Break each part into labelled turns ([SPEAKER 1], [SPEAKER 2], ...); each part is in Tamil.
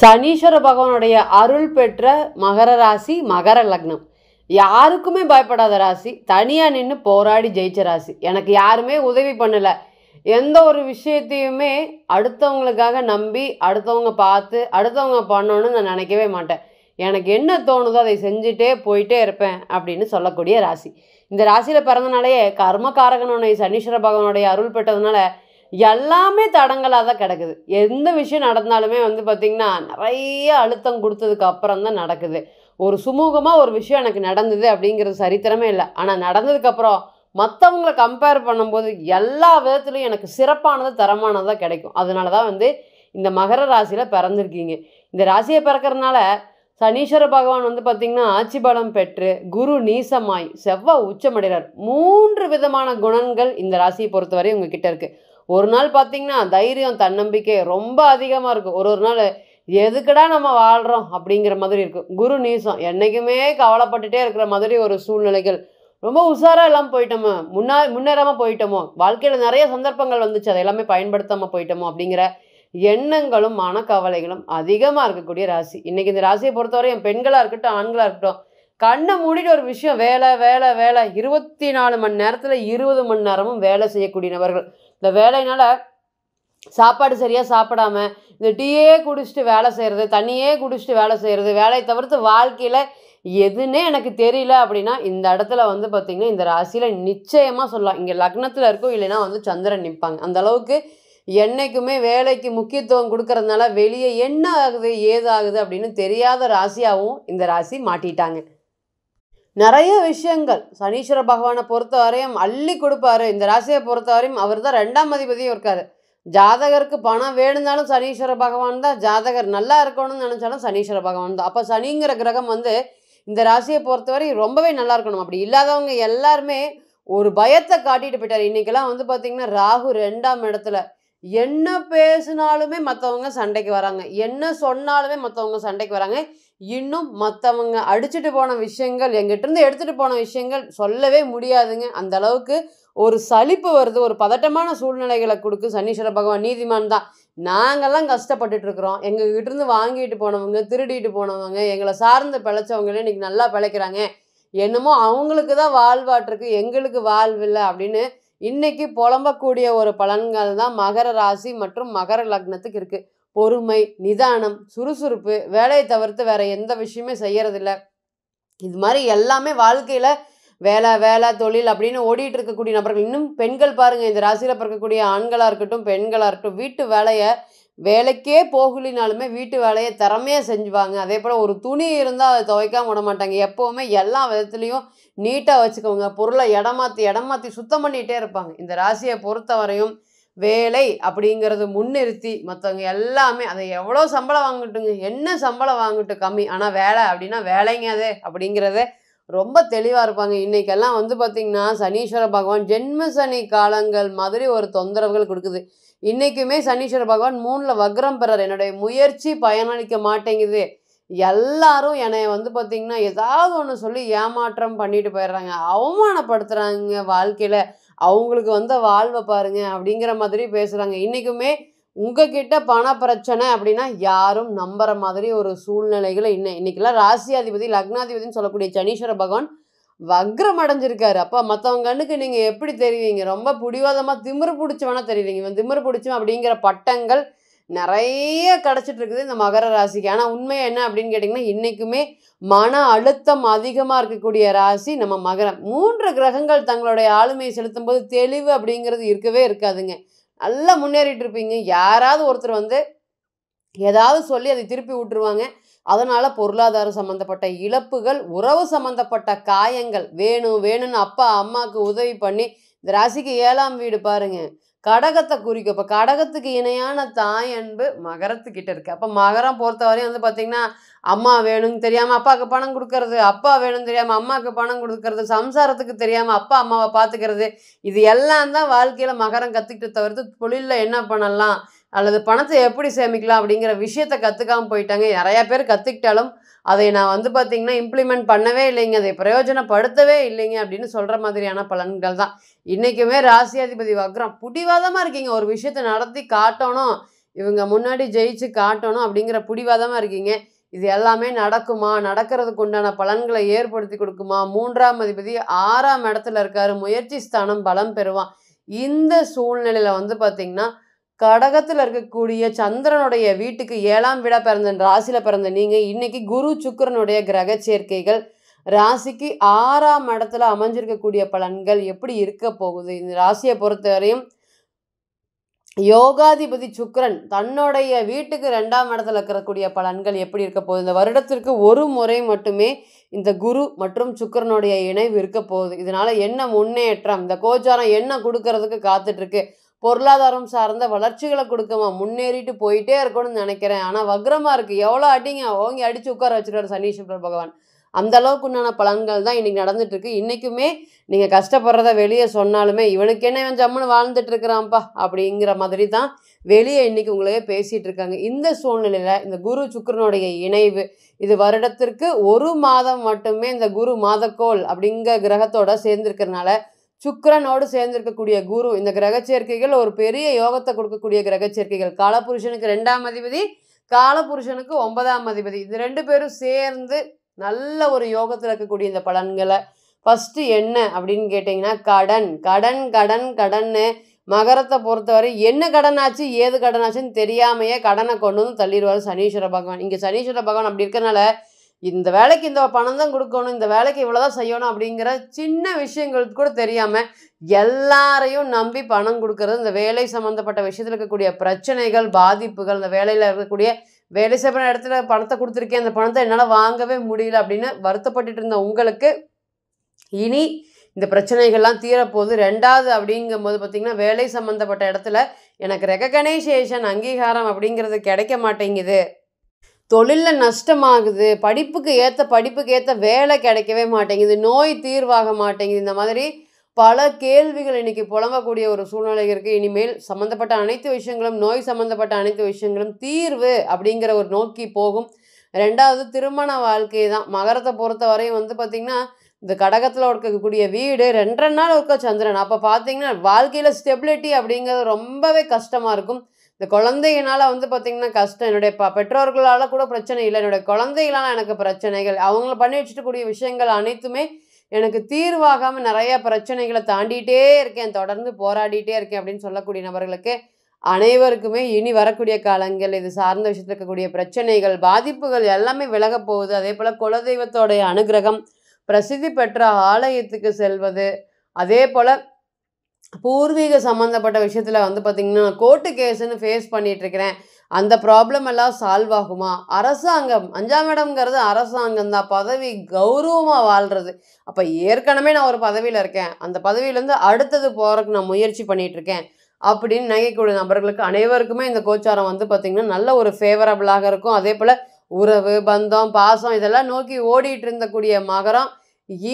[SPEAKER 1] சனீஸ்வர பகவானுடைய அருள் பெற்ற மகர ராசி மகர லக்னம். யாருக்குமே பயப்படாத ராசி, தனியாக நின்று போராடி ஜெயிச்ச ராசி. எனக்கு யாருமே உதவி பண்ணலை, எந்த ஒரு விஷயத்தையுமே அடுத்தவங்களுக்காக நம்பி அடுத்தவங்க பார்த்து அடுத்தவங்க பண்ணணும்னு நான் நினைக்கவே மாட்டேன். எனக்கு என்ன தோணுதோ அதை செஞ்சுட்டே போயிட்டே இருப்பேன் அப்படின்னு சொல்லக்கூடிய ராசி. இந்த ராசியில் பிறந்தனாலேயே கர்மகாரகனுடைய சனீஸ்வர பகவானுடைய அருள் பெற்றதுனால எல்லாமே தடங்களாக தான் கிடக்குது. எந்த விஷயம் நடந்தாலுமே பார்த்திங்கன்னா நிறைய அழுத்தம் கொடுத்ததுக்கு அப்புறம் தான் நடக்குது. ஒரு சுமூகமாக ஒரு விஷயம் எனக்கு நடந்தது அப்படிங்கிறது சரித்திரமே இல்லை. ஆனால் நடந்ததுக்கப்புறம் மற்றவங்களை கம்பேர் பண்ணும்போது எல்லா விதத்துலையும் எனக்கு சிறப்பானது தரமானதாக கிடைக்கும். அதனால தான் இந்த மகர ராசியில் பிறந்திருக்கீங்க. இந்த ராசியை பிறக்கிறதுனால சனீஸ்வர பகவான் பார்த்திங்கன்னா ஆட்சி பலம் பெற்று குரு நீசமாய் செவ்வாய் உச்சமடைகிறார். 3 விதமான குணங்கள் இந்த ராசியை பொறுத்தவரை உங்ககிட்ட இருக்குது. ஒரு நாள் பார்த்திங்கன்னா தைரியம் தன்னம்பிக்கை ரொம்ப அதிகமாக இருக்கும். ஒரு நாள் எதுக்கடா நம்ம வாழ்கிறோம் அப்படிங்கிற மாதிரி இருக்கும். குரு நீசம், என்றைக்குமே கவலைப்பட்டுட்டே இருக்கிற மாதிரி ஒரு சூழ்நிலைகள். ரொம்ப உஷாராக எல்லாம் போயிட்டோமோ, முன்னேறாமல் போயிட்டோமோ, வாழ்க்கையில் நிறைய சந்தர்ப்பங்கள் வந்துச்சு, அதை எல்லாமே பயன்படுத்தாமல் போயிட்டோமோ அப்படிங்கிற எண்ணங்களும் மனக்கவலைகளும் அதிகமாக இருக்கக்கூடிய ராசி. இன்றைக்கி இந்த ராசியை பொறுத்தவரை என் பெண்களாக இருக்கட்டும் ஆண்களாக இருக்கட்டும், கண்ணை மூடிட்டு ஒரு விஷயம் வேலை வேலை வேலை 24 மணி நேரத்தில் 20 மணி நேரமும் வேலை செய்யக்கூடிய நபர்கள். இந்த வேலையினால் சாப்பாடு சரியாக சாப்பிடாம இந்த டீயே குடிச்சிட்டு வேலை செய்கிறது, தண்ணியே குடிச்சிட்டு வேலை செய்கிறது, வேலையை தவிர்த்து வாழ்க்கையில் எதுன்னே எனக்கு தெரியல அப்படின்னா இந்த இடத்துல பார்த்திங்கன்னா இந்த ராசியில் நிச்சயமாக சொல்லலாம். இங்கே லக்னத்தில் இருக்கும், இல்லைன்னா சந்திரன் நிற்பாங்க. அந்த அளவுக்கு என்றைக்குமே வேலைக்கு முக்கியத்துவம் கொடுக்கறதுனால வெளியே என்ன ஆகுது ஏது ஆகுது அப்படின்னு தெரியாத ராசியாகவும் இந்த ராசி மாட்டிட்டாங்க. நிறைய விஷயங்கள் சனீஸ்வர பகவானை பொறுத்த வரையும் அள்ளி கொடுப்பாரு. இந்த ராசியை பொறுத்த வரையும் அவர் தான் 2ஆம் அதிபதியும் இருக்காரு. ஜாதகருக்கு பணம் வேணும்னாலும் சனீஸ்வர பகவான் தான், ஜாதகர் நல்லா இருக்கணும்னு நினச்சாலும் சனீஸ்வர பகவான் தான். அப்போ சனிங்கிற கிரகம் இந்த ராசியை பொறுத்தவரை ரொம்பவே நல்லா இருக்கணும். அப்படி இல்லாதவங்க எல்லாருமே ஒரு பயத்தை காட்டிட்டு போயிட்டார். இன்றைக்கெல்லாம் பார்த்திங்கன்னா ராகு 2ஆம் இடத்துல. என்ன பேசினாலுமே மற்றவங்க சண்டைக்கு வராங்க, என்ன சொன்னாலுமே மற்றவங்க சண்டைக்கு வராங்க. இன்னும் மற்றவங்க அடிச்சுட்டு போன விஷயங்கள், எங்கிட்டேருந்து எடுத்துகிட்டு போன விஷயங்கள் சொல்லவே முடியாதுங்க. அந்த அளவுக்கு ஒரு சலிப்பு வருது, ஒரு பதட்டமான சூழ்நிலைகளை கொடுக்கு. சனீஸ்வர பகவான் நீதிமான் தான். நாங்கள்லாம் கஷ்டப்பட்டுட்ருக்குறோம், எங்ககிட்டேருந்து வாங்கிட்டு போனவங்க, திருடிட்டு போனவங்க, எங்களை சார்ந்து பிழைச்சவங்களே இன்றைக்கி நல்லா பிழைக்கிறாங்க, என்னமோ அவங்களுக்கு தான் வாழ்வாட்டிருக்கு, எங்களுக்கு வாழ்வில்லை அப்படின்னு இன்றைக்கி புலம்பக்கூடிய ஒரு பலன்கள் தான் மகர ராசி மற்றும் மகர லக்னத்துக்கு இருக்குது. பொறுமை, நிதானம், சுறுசுறுப்பு, வேலையை தவிர்த்து வேறு எந்த விஷயமே செய்யறதில்ல. இது மாதிரி எல்லாமே வாழ்க்கையில் வேலை வேலை தொழில் அப்படின்னு ஓடிட்டு இருக்கக்கூடிய நபர்கள். இன்னும் பெண்கள் பாருங்கள், இந்த ராசியில் பிறக்கக்கூடிய ஆண்களாக இருக்கட்டும் பெண்களாக இருக்கட்டும், வீட்டு வேலையை வேலைக்கே போகலினாலுமே வீட்டு வேலையை திறமையாக செஞ்சுவாங்க. அதே போல் ஒரு துணி இருந்தால் அதை துவைக்காம விட மாட்டாங்க. எப்போவுமே எல்லா விதத்துலேயும் நீட்டாக வச்சுக்கோங்க. பொருளை இடமாற்றி சுத்தம் பண்ணிகிட்டே இருப்பாங்க. இந்த ராசியை பொறுத்தவரையும் வேலை அப்படிங்கிறது முன்னிறுத்தி மற்றவங்க எல்லாமே அதை எவ்வளோ சம்பளம் வாங்கட்டுங்க, என்ன சம்பளம் வாங்கட்டும் கம்மி, ஆனால் வேலை அப்படின்னா வேலைங்க அது அப்படிங்கிறத ரொம்ப தெளிவாக இருப்பாங்க. இன்றைக்கெல்லாம் பார்த்திங்கன்னா சனீஸ்வர பகவான் ஜென்ம சனி காலங்கள் மாதிரி ஒரு தொந்தரவுகள் கொடுக்குது. இன்றைக்குமே சனீஸ்வர பகவான் 3ல் வக்ரம் பெறார். என்னுடைய முயற்சி பயனளிக்க மாட்டேங்குது, எல்லாரும் என்னை பார்த்திங்கன்னா ஏதாவது ஒன்று சொல்லி ஏமாற்றம் பண்ணிட்டு போயிடுறாங்க, அவமானப்படுத்துகிறாங்க, வாழ்க்கையில் அவங்களுக்கு வாழ்வை பாருங்க அப்படிங்கிற மாதிரி பேசுகிறாங்க. இன்றைக்குமே உங்ககிட்ட பண பிரச்சனை அப்படின்னா யாரும் நம்புற மாதிரி ஒரு சூழ்நிலைகளை இன்னைக்கெல்லாம் ராசியாதிபதி லக்னாதிபதினு சொல்லக்கூடிய சனீஸ்வர பகவான் வக்ரம் அடைஞ்சிருக்காரு. அப்போ மற்றவங்க கண்ணுக்கு நீங்கள் எப்படி தெரிவிங்க? ரொம்ப பிடிவாதமாக திமிரு பிடிச்சவனா தெரிவிங்க. இவன் திமிரு பிடிச்சவன் அப்படிங்கிற பட்டங்கள் நிறைய கிடச்சிட்டு இருக்குது இந்த மகர ராசிக்கு. ஆனால் உண்மை என்ன அப்படின்னு கேட்டிங்கன்னா இன்றைக்குமே மன அழுத்தம் அதிகமாக இருக்கக்கூடிய ராசி நம்ம மகரம். 3 கிரகங்கள் தங்களுடைய ஆளுமையை செலுத்தும் போது தெளிவு அப்படிங்கிறது இருக்கவே இருக்காதுங்க. நல்லா முன்னேறிட்டு இருப்பீங்க, யாராவது ஒருத்தர் ஏதாவது சொல்லி அதை திருப்பி விட்டுருவாங்க. அதனால் பொருளாதாரம் சம்மந்தப்பட்ட இழப்புகள், உறவு சம்மந்தப்பட்ட காயங்கள் வேணும்னு அப்பா அம்மாவுக்கு உதவி பண்ணி. இந்த ராசிக்கு 7ஆம் வீடு பாருங்கள் கடகத்தை குறிக்கும். இப்போ கடகத்துக்கு இணையான தாய் அன்பு மகரத்துக்கிட்ட இருக்குது. அப்போ மகரம் பொறுத்தவரையும் பார்த்திங்கன்னா அம்மா வேணும்னு தெரியாமல் அப்பாவுக்கு பணம் கொடுக்கறது, அப்பா வேணும்னு தெரியாமல் அம்மாவுக்கு பணம் கொடுக்கறது, சம்சாரத்துக்கு தெரியாமல் அப்பா அம்மாவை பார்த்துக்கிறது, இது எல்லாம் தான் வாழ்க்கையில் மகரம் கற்றுக்கிட்டு தவிர்த்து தொழிலில் என்ன பண்ணலாம் அல்லது பணத்தை எப்படி சேமிக்கலாம் அப்படிங்கிற விஷயத்தை கற்றுக்காமல் போயிட்டாங்க. நிறையா பேர் கற்றுக்கிட்டாலும் அதை நான் பார்த்திங்கன்னா இம்ப்ளிமெண்ட் பண்ணவே இல்லைங்க, அதை பிரயோஜனப்படுத்தவே இல்லைங்க அப்படின்னு சொல்கிற மாதிரியான பலன்கள் தான். இன்றைக்குமே ராசியாதிபதி வக்ரம் பிடிவாதமாக இருக்கீங்க, ஒரு விஷயத்தை நடத்தி காட்டணும், இவங்க முன்னாடி ஜெயிச்சு காட்டணும் அப்படிங்கிற பிடிவாதமாக இருக்கீங்க. இது எல்லாமே நடக்குமா? நடக்கிறதுக்கு உண்டான பலன்களை ஏற்படுத்தி கொடுக்குமா? 3ஆம் அதிபதி 6ஆம் இடத்துல இருக்காரு. முயற்சி ஸ்தானம் பலம் பெறுவான். இந்த சூழ்நிலையில் வந்து பார்த்திங்கன்னா கடகத்தில் இருக்கக்கூடிய சந்திரனுடைய வீட்டுக்கு 7ஆம் வீடாக பிறந்த ராசியில் பிறந்த நீங்கள் இன்னைக்கு குரு சுக்கிரனுடைய கிரக சேர்க்கைகள் ராசிக்கு 6ஆம் இடத்துல அமைஞ்சிருக்கக்கூடிய பலன்கள் எப்படி இருக்க போகுது? இந்த ராசியை பொறுத்தவரையும் யோகாதிபதி சுக்கிரன் தன்னுடைய வீட்டுக்கு 2ஆம் இடத்துல இருக்கக்கூடிய பலன்கள் எப்படி இருக்க போகுது? இந்த வருடத்திற்கு ஒரு முறை மட்டுமே இந்த குரு மற்றும் சுக்கிரனுடைய இணைவு இருக்க போகுது. இதனால என்ன முன்னேற்றம்? இந்த கோச்சாரம் என்ன கொடுக்கறதுக்கு காத்துட்டு இருக்கு? பொருளாதாரம் சார்ந்த வளர்ச்சிகளை கொடுக்குமா? முன்னேறிட்டு போயிட்டே இருக்கணும்னு நினைக்கிறேன். ஆனால் வக்ரமாக இருக்குது. எவ்வளோ அடிங்க ஓங்கி அடித்து உட்கார வச்சுருவார் சனீஸ்வரர் பகவான். அந்த அளவுக்கு உண்டான பலன்கள் தான் இன்றைக்கி நடந்துட்டுருக்கு. இன்றைக்குமே நீங்கள் கஷ்டப்படுறத வெளியே சொன்னாலுமே இவனுக்கு என்ன இவன் ஜம்முன்னு வாழ்ந்துட்டு இருக்கிறான்ப்பா அப்படிங்கிற மாதிரி தான் வெளியே இன்றைக்கி உங்களையே பேசிகிட்டு இருக்காங்க. இந்த சூழ்நிலையில் இந்த குரு சுக்கிரனுடைய இணைவு இது வருடத்திற்கு ஒரு மாதம் மட்டுமே இந்த குரு மாதக்கோள் அப்படிங்கிற கிரகத்தோட சேர்ந்திருக்கிறதுனால சுக்கிரனோடு சேர்ந்திருக்கக்கூடிய குரு இந்த கிரக சேர்க்கைகள் ஒரு பெரிய யோகத்தை கொடுக்கக்கூடிய கிரக சேர்க்கைகள். காலபுருஷனுக்கு 2ஆம் அதிபதி, காலபுருஷனுக்கு 9ஆம் அதிபதி, இது 2 பேரும் சேர்ந்து நல்ல ஒரு யோகத்தில் இருக்கக்கூடிய இந்த பலன்களை ஃபஸ்ட்டு என்ன அப்படின்னு கேட்டிங்கன்னா கடன் கடன் கடன் கடன்னு மகரத்தை பொறுத்தவரை என்ன கடன் ஆச்சு ஏது கடன் ஆச்சுன்னு தெரியாமையே கடனை கொண்டு வந்து தள்ளிடுவார் சனீஸ்வர பகவான். இங்கே சனீஸ்வர பகவான் அப்படி இருக்கனால இந்த வேலைக்கு இந்த பணம் தான் கொடுக்கணும், இந்த வேலைக்கு இவ்வளோதான் செய்யணும் அப்படிங்கிற சின்ன விஷயங்களுக்கு கூட தெரியாமல் எல்லாரையும் நம்பி பணம் கொடுக்கறது, இந்த வேலை சம்மந்தப்பட்ட விஷயத்தில் இருக்கக்கூடிய பிரச்சனைகள் பாதிப்புகள், இந்த வேலையில் இருக்கக்கூடிய வேலை செய்ய இடத்துல பணத்தை கொடுத்துருக்கேன் அந்த பணத்தை என்னால் வாங்கவே முடியல அப்படின்னு வருத்தப்பட்டுட்டு இருந்த உங்களுக்கு இனி இந்த பிரச்சனைகள்லாம் தீரப்போகுது. 2வது அப்படிங்கும்போது பார்த்திங்கன்னா வேலை சம்மந்தப்பட்ட இடத்துல எனக்கு ரெகக்னைசேஷன் அங்கீகாரம் அப்படிங்கிறது கிடைக்க மாட்டேங்குது, தொழிலில் நஷ்டமாகுது, படிப்புக்கு ஏற்ற வேலை கிடைக்கவே மாட்டேங்குது, நோய் தீர்வாக மாட்டேங்குது, இந்த மாதிரி பல கேள்விகள் இன்றைக்கி புலம்பக்கூடிய ஒரு சூழ்நிலை இருக்குது. இனிமேல் சம்மந்தப்பட்ட அனைத்து விஷயங்களும் நோய் சம்மந்தப்பட்ட அனைத்து விஷயங்களும் தீர்வு அப்படிங்கிற ஒரு நோக்கி போகும். 2வது திருமண வாழ்க்கை தான். மகரத்தை பொறுத்தவரையும் வந்து பார்த்திங்கன்னா இந்த கடகத்தில் இருக்கக்கூடிய வீடு 2 நாள் இருக்க சந்திரன். அப்போ பார்த்திங்கன்னா வாழ்க்கையில் ஸ்டெபிலிட்டி அப்படிங்கிறது ரொம்பவே கஷ்டமாக இருக்கும். இந்த குழந்தைகளால் வந்து பார்த்திங்கன்னா கஷ்டம். என்னுடைய பெற்றோர்களால் கூட பிரச்சனை இல்லை, என்னுடைய குழந்தைகளால் எனக்கு பிரச்சனைகள், அவங்கள பண்ணி வச்சுட்டக்கூடிய விஷயங்கள் அனைத்துமே எனக்கு தீர்வாகாமல் நிறைய பிரச்சனைகளை தாண்டிகிட்டே இருக்கேன், தொடர்ந்து போராடிட்டே இருக்கேன் அப்படின்னு சொல்லக்கூடிய நபர்களுக்கு அனைவருக்குமே இனி வரக்கூடிய காலங்கள் இது சார்ந்த விஷயத்தில் இருக்கக்கூடிய பிரச்சனைகள் பாதிப்புகள் எல்லாமே விலக போகுது. அதே போல் குலதெய்வத்தோடைய அனுகிரகம், பிரசித்தி பெற்ற ஆலயத்துக்கு செல்வது, அதே போல் பூர்வீக சம்மந்தப்பட்ட விஷயத்தில் வந்து பார்த்திங்கன்னா கோர்ட்டு கேஸுன்னு ஃபேஸ் பண்ணிகிட்ருக்கிறேன், அந்த ப்ராப்ளம் எல்லாம் சால்வ் ஆகுமா? அரசாங்கம் 5ஆம் இடம்ங்கிறது அரசாங்கம் தான், பதவி கௌரவமாக வாழ்கிறது. அப்போ ஏற்கனவே நான் ஒரு பதவியில் இருக்கேன், அந்த பதவியிலேருந்து அடுத்தது போகிறதுக்கு நான் முயற்சி பண்ணிகிட்ருக்கேன் அப்படின்னு நினைக்கக்கூடிய நபர்களுக்கு அனைவருக்குமே இந்த கோச்சாரம் வந்து பார்த்திங்கன்னா நல்ல ஒரு ஃபேவரபுளாக இருக்கும். அதே போல் உறவு பந்தம் பாசம் இதெல்லாம் நோக்கி ஓடிட்டு இருந்தக்கூடிய மகரம்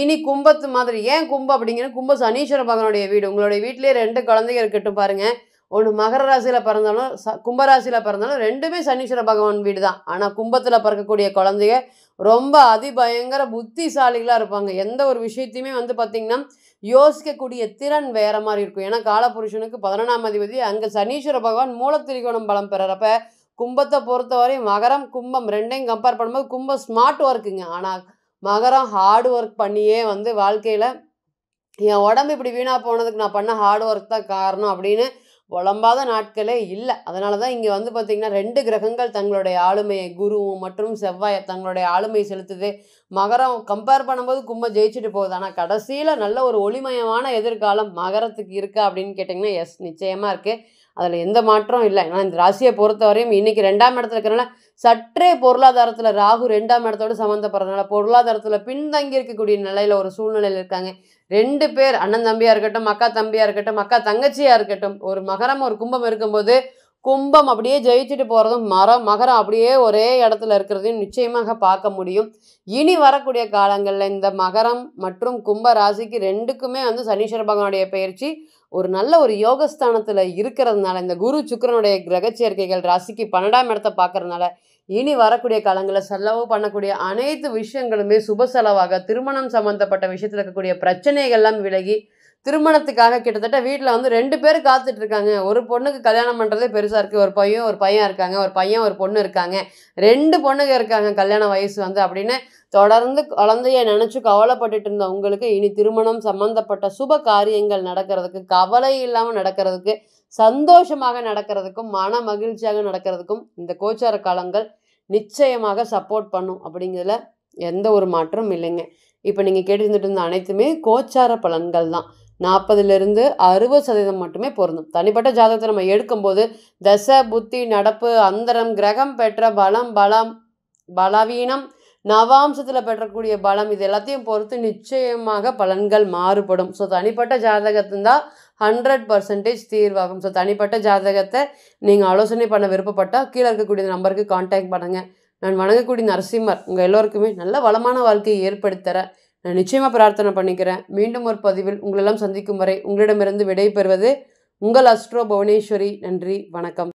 [SPEAKER 1] இனி கும்பத்து மாதிரி. ஏன் கும்பம் அப்படிங்கிற கும்ப சனீஸ்வர பகவானுடைய வீடு. உங்களுடைய வீட்டிலேயே 2 குழந்தைங்க இருக்கட்டும் பாருங்கள், ஒன்று மகர ராசியில் பிறந்தாலும் கும்பராசியில் பிறந்தாலும் 2மே சனீஸ்வர பகவான் வீடு தான். ஆனால் கும்பத்தில் பிறக்கக்கூடிய குழந்தைங்க ரொம்ப அதிபயங்கர புத்திசாலிகளாக இருப்பாங்க. எந்த ஒரு விஷயத்தையுமே வந்து பார்த்திங்கன்னா யோசிக்கக்கூடிய திறன் வேறு மாதிரி இருக்கும். ஏன்னா காலபுருஷனுக்கு 11ஆம் அதிபதி அங்கே சனீஸ்வர பகவான் மூலத்திரிகோணம் பலம் பெறப்ப கும்பத்தை பொறுத்தவரை மகரம் கும்பம் 2ஐயும் கம்பேர் பண்ணும்போது கும்பம் ஸ்மார்ட் ஒர்க்குங்க. ஆனால் மகரம் ஹார்ட் ஒர்க் பண்ணியே வந்து வாழ்க்கையில் என் உடம்பு இப்படி வீணாக போனதுக்கு நான் பண்ண ஹார்ட் ஒர்க் தான் காரணம் அப்படின்னு புலம்பாத நாட்களே இல்லை. அதனால தான் இங்கே வந்து பார்த்திங்கன்னா 2 கிரகங்கள் தங்களுடைய ஆளுமையை குருவும் மற்றும் செவ்வாய் தங்களுடைய ஆளுமையை செலுத்துது. மகரம் கம்பேர் பண்ணும்போது கும்பம் ஜெயிச்சுட்டு போகுது. ஆனால் கடைசியில் நல்ல ஒரு ஒளிமயமான எதிர்காலம் மகரத்துக்கு இருக்கா அப்படின்னு கேட்டிங்கன்னா எஸ் நிச்சயமாக இருக்குது, அதில் எந்த மாற்றம் இல்லை. ஆனால் இந்த ராசியை பொறுத்தவரையும் இன்றைக்கி 2ஆம் இடத்துல இருக்கிறனால சற்றே பொருளாதாரத்தில் ராகு 2ஆம் இடத்தோடு சம்மந்தப்படுறதுனால பொருளாதாரத்தில் பின்தங்கி இருக்கக்கூடிய நிலையில் ஒரு சூழ்நிலையில் இருக்காங்க. 2 பேர் அண்ணன் தம்பியாக இருக்கட்டும், அக்கா தம்பியாக இருக்கட்டும், அக்கா தங்கச்சியாக இருக்கட்டும், ஒரு மகரம் ஒரு கும்பம் இருக்கும்போது கும்பம் அப்படியே ஜெயிச்சுட்டு போகிறதும் மகரம் அப்படியே ஒரே இடத்துல இருக்கிறதையும் நிச்சயமாக பார்க்க முடியும். இனி வரக்கூடிய காலங்களில் இந்த மகரம் மற்றும் கும்ப ராசிக்கு 2க்குமே வந்து சனீஸ்வர பகவானுடைய பயிற்சி ஒரு நல்ல ஒரு யோகஸ்தானத்தில் இருக்கிறதுனால இந்த குரு சுக்கிரனுடைய கிரக சேர்க்கைகள் ராசிக்கு 12ஆம் இடத்தை பார்க்கறதுனால இனி வரக்கூடிய காலங்களில் செலவு பண்ணக்கூடிய அனைத்து விஷயங்களுமே சுப செலவாக திருமணம் சம்மந்தப்பட்ட விஷயத்தில் இருக்கக்கூடிய பிரச்சனைகள்லாம் விலகி திருமணத்துக்காக கிட்டத்தட்ட வீட்டில் வந்து 2 பேர் காத்துட்டு இருக்காங்க. ஒரு பொண்ணுக்கு கல்யாணம் பண்ணுறதே பெருசாக இருக்குது. ஒரு பையன் இருக்காங்க, ஒரு பையன் ஒரு பொண்ணு இருக்காங்க, 2 பொண்ணுங்க இருக்காங்க கல்யாண வயசு வந்து அப்படின்னு தொடர்ந்து குழந்தைய நினச்சி கவலைப்பட்டுட்டு இருந்த உங்களுக்கு இனி திருமணம் சம்பந்தப்பட்ட சுப காரியங்கள் நடக்கிறதுக்கு, கவலை இல்லாமல் நடக்கிறதுக்கு, சந்தோஷமாக நடக்கிறதுக்கும், மன மகிழ்ச்சியாக நடக்கிறதுக்கும் இந்த கோச்சார காலங்கள் நிச்சயமாக சப்போர்ட் பண்ணும் அப்படிங்கிறதுல எந்த ஒரு மாற்றமும் இல்லைங்க. இப்போ நீங்கள் கேட்டுருந்துட்டு இருந்த அனைத்துமே கோச்சார பலன்கள் தான். 40லிருந்து 60% மட்டுமே பொருந்தும். தனிப்பட்ட ஜாதகத்தை நம்ம எடுக்கும்போது தசை, புத்தி, நடப்பு, அந்தரம், கிரகம் பெற்ற பலவீனம், நவாம்சத்தில் பெற்றக்கூடிய பலம் இது எல்லாத்தையும் பொறுத்து நிச்சயமாக பலன்கள் மாறுபடும். ஸோ தனிப்பட்ட ஜாதகத்திருந்தால் 100% தீர்வாகும். ஸோ தனிப்பட்ட ஜாதகத்தை நீங்கள் ஆலோசனை பண்ண விருப்பப்பட்டால் கீழே இருக்கக்கூடிய நம்பருக்கு கான்டாக்ட் பண்ணுங்கள். நான் வணங்கக்கூடிய நரசிம்மர் உங்கள் எல்லோருக்குமே நல்ல வளமான வாழ்க்கையை ஏற்படுத்தர நான் நிச்சயமாக பிரார்த்தனை பண்ணிக்கிறேன். மீண்டும் ஒரு பதிவில் உங்களெல்லாம் சந்திக்கும் வரை உங்களிடமிருந்து விடை பெறுவது உங்கள் அஸ்ட்ரோ புவனேஸ்வரி. நன்றி, வணக்கம்.